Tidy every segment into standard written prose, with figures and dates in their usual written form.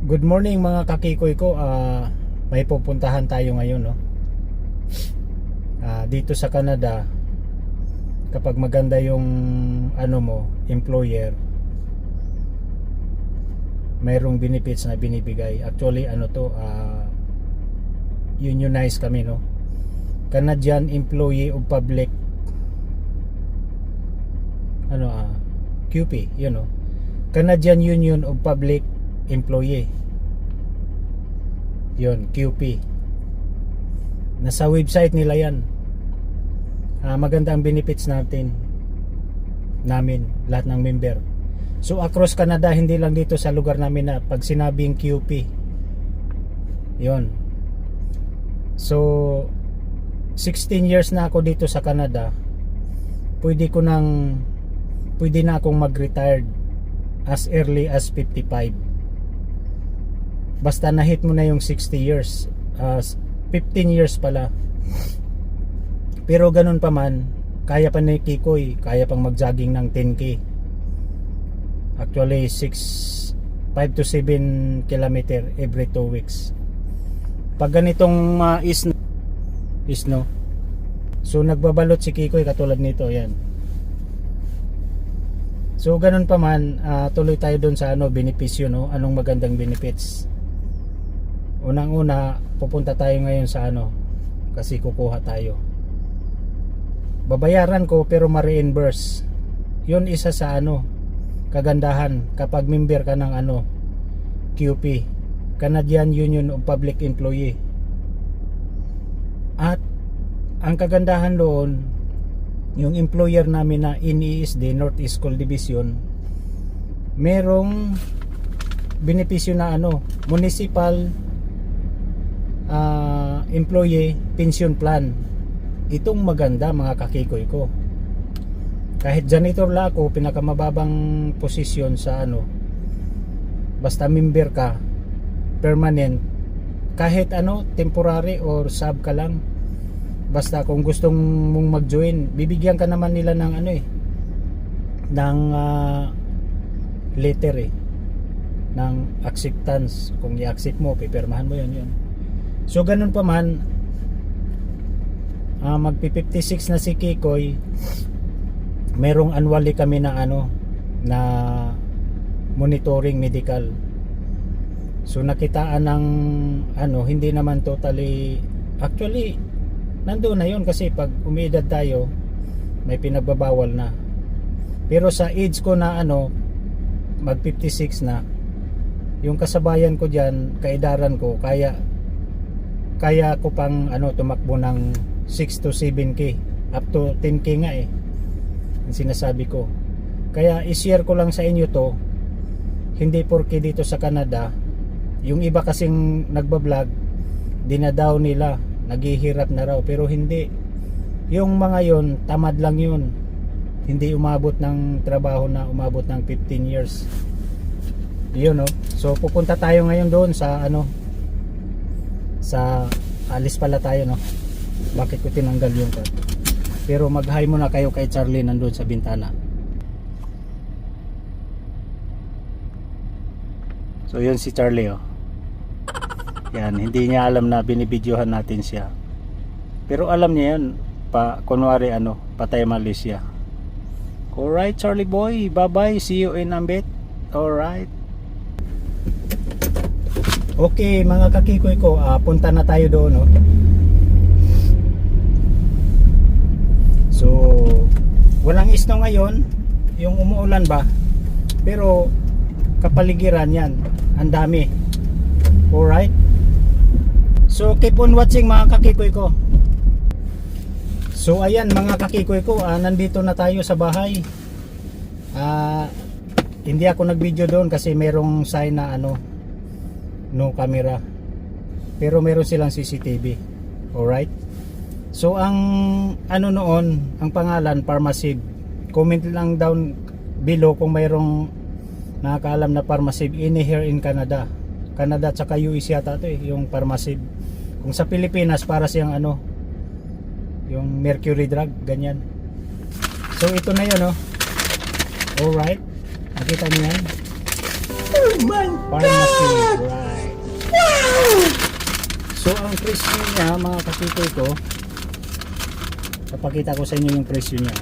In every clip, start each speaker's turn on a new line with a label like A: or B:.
A: Good morning mga kakikoy ko. May pupuntahan tayo ngayon, no? Dito sa Canada, kapag maganda yung employer, mayroong benefits na binibigay. Actually unionized kami, no? Canadian Employee of Public QP, Canadian Union of Public Employee, yun, QP. Nasa website nila yan. Maganda ang benefits namin, lahat ng member. So across Canada, hindi lang dito sa lugar namin na pag sinabing QP, yun. So 16 years na ako dito sa Canada. Pwede na akong mag-retired as early as 55. Basta na-hit mo na yung 60 years. 15 years pala. Pero ganun pa man, kaya pa ni Kikoy, kaya pang mag-jogging ng 10K. Actually 5 to 7 kilometer every 2 weeks. Pag ganitong isno, so nagbabalot si Kikoy katulad nito, yan. So ganun pa man, tuloy tayo doon sa benepisyo, no? Anong magandang benefits? Unang-una, pupunta tayo ngayon sa kasi kukuha tayo. Babayaran ko pero ma-reimburse. 'Yun isa sa kagandahan kapag member ka ng QP, Canadian Union of Public Employee. At ang kagandahan doon, yung employer namin na NESD, Northeast School Division, merong benepisyo na municipal employee pension plan. Itong maganda mga kakikoy ko. Kahit janitor lang ako, pinakamababang posisyon sa basta member ka, permanent, kahit temporary or sub ka lang, basta kung gustong mong mag-join, bibigyan ka naman nila ng ng letter ng acceptance. Kung i-accept mo, pipirmahan mo yun. So ganun pa man, magpi-56 na si Kikoy, merong annually kami na na monitoring medical. So nakitaan ng hindi naman totally, actually nandoon na yun kasi pag umiidad tayo may pinagbabawal na. Pero sa age ko na mag 56 na, yung kasabayan ko dyan, kaedaran ko, kaya ko pang tumakbo ng 6 to 7K up to 10K nga yung sinasabi ko. Kaya i-share ko lang sa inyo to, hindi porke dito sa Canada, yung iba kasing nagbablog, dinadaw nila naghihirap na raw, pero hindi. Yung mga yon, tamad lang yun, hindi umabot ng trabaho na umabot ng 15 years. Yun, no? So pupunta tayo ngayon doon sa sa alis pala tayo, no? Bakit ko tinanggal yung card? Pero mag-hi muna kayo kay Charlie nandun sa bintana. So yun si Charlie, yan, hindi niya alam na binibidyohan natin siya. Pero alam niya yan, kunwari patay malis siya. Alright Charlie boy, bye bye, see you in a bit. Alright. Okay mga kakikoy ko, punta na tayo doon, no? So walang isno ngayon, yung umuulan ba, pero kapaligiran yan, ang dami. Alright, so keep on watching mga kakikoy ko. So ayan mga kakikoy ko, nandito na tayo sa bahay. Hindi ako nag-video doon kasi merong sign na no camera, pero meron silang CCTV. Alright, so ang noon, ang pangalan Pharmacy. Comment lang down below kung mayroong nakakaalam na Pharmacy here in Canada at saka US yata ito yung Pharmacy. Kung sa Pilipinas para siyang yung mercury drug, ganyan. So ito na yun, Alright, nakita niyo yan. Pharmacy, right. So ang presyo niya mga kakikoy ko, papakita ko sa inyo yung presyo niya.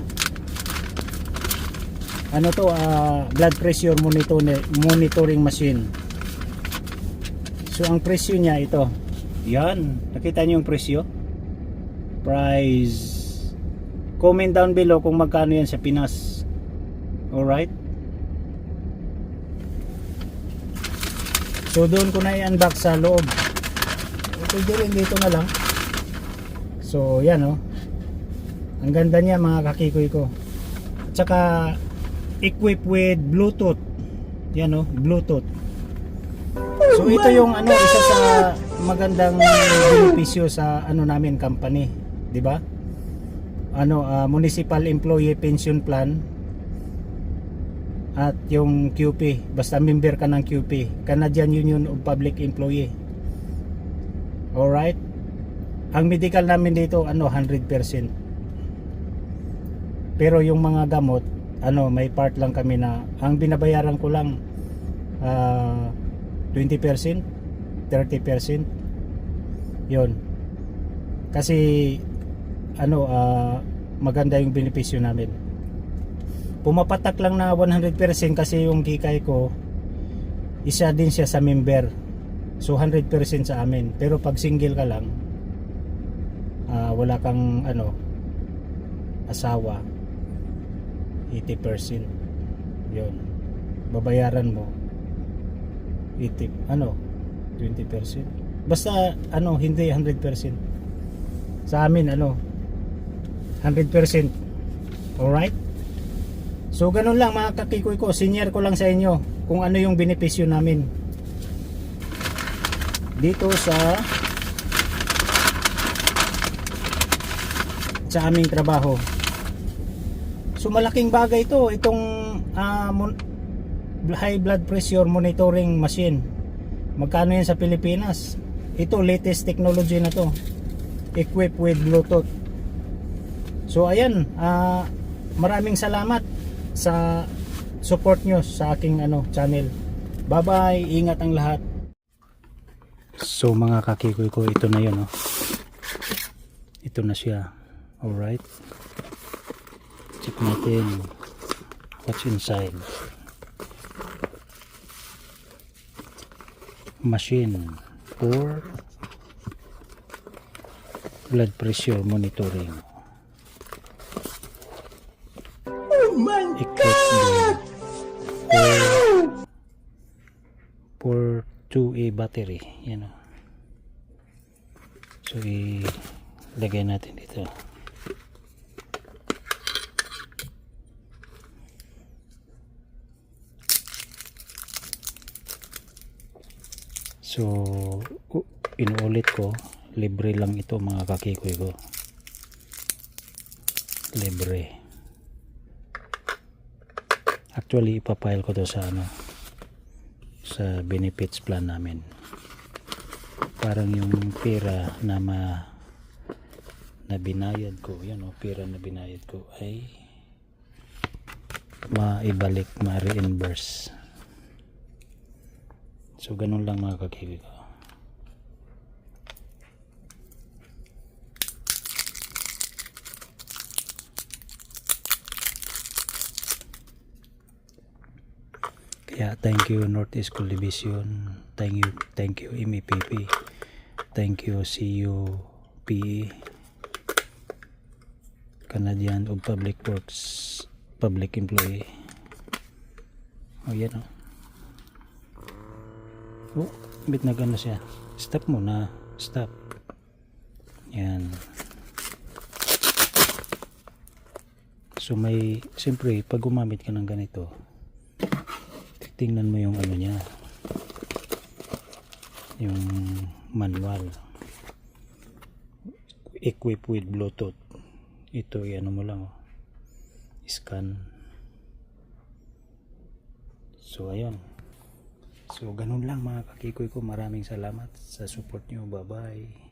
A: Ano to, blood pressure monitoring machine. So ang presyo niya ito. Yan, nakita niyo yung presyo? Price. Comment down below kung magkano yan sa Pinas. Alright? So doon ko na i-unbox sa loob. Pwede rin dito na lang. So yan oh. Ang ganda niya mga kakikoy ko. At saka equipped with Bluetooth. Yan oh, Bluetooth. So ito yung ano, isa sa magandang benepisyo sa ano namin company, 'di ba? Ano, Municipal Employee Pension Plan at yung QP, basta member ka ng QP, Canadian Union of Public Employee. Alright? Ang medical namin dito ano 100%. Pero yung mga gamot, ano, may part lang kami na ang binabayaran ko lang 20%, 30%. 'Yon. Kasi ano, maganda yung benepisyo namin. Pumapatak lang na 100% kasi yung kikay ko isa din siya sa member. So 100% sa amin. Pero pag single ka lang, wala kang ano, asawa, 80%. 'Yon. Babayaran mo 20%. Basta ano, hindi 100%. Sa amin ano, 100%. Alright? So ganun lang mga kakikoy ko, senior ko lang sa inyo kung ano yung benepisyo namin dito sa aming trabaho. So malaking bagay ito, itong high blood pressure monitoring machine. Magkano yan sa Pilipinas? Ito latest technology na to, equipped with Bluetooth. So ayan, maraming salamat sa support nyo sa aking ano, channel. Bye bye, ingat ang lahat. So mga kakikoy ko, ito na yun oh. Ito na siya. Alright, check natin what's inside. Machine for blood pressure monitoring. Equipment for 2A battery, yan o. So ilagay natin dito. So inuulit ko, libre lang ito mga kakikoy ko, libre. Actually ipapile ko to sa ano, sa benefits plan namin. Parang yung pera na binayad ko, yan o, pera na binayad ko ay maibalik, ma-reimburse. So ganun lang mga kakikoy ko. Kaya thank you Northeast School Division, thank you MEPP, thank you CUPE, Canadian of Public Works Public Employee. Oh yan oh. Oh, bit na gana siya. Stop muna, stop. Yan. So may, siyempre pag gumamit ka ng ganito, tingnan mo yung ano niya, yung manual, equipped with Bluetooth. Ito ano mo lang oh, scan. So ayun, so ganun lang mga kakikoy ko. Maraming salamat sa support nyo. Bye bye.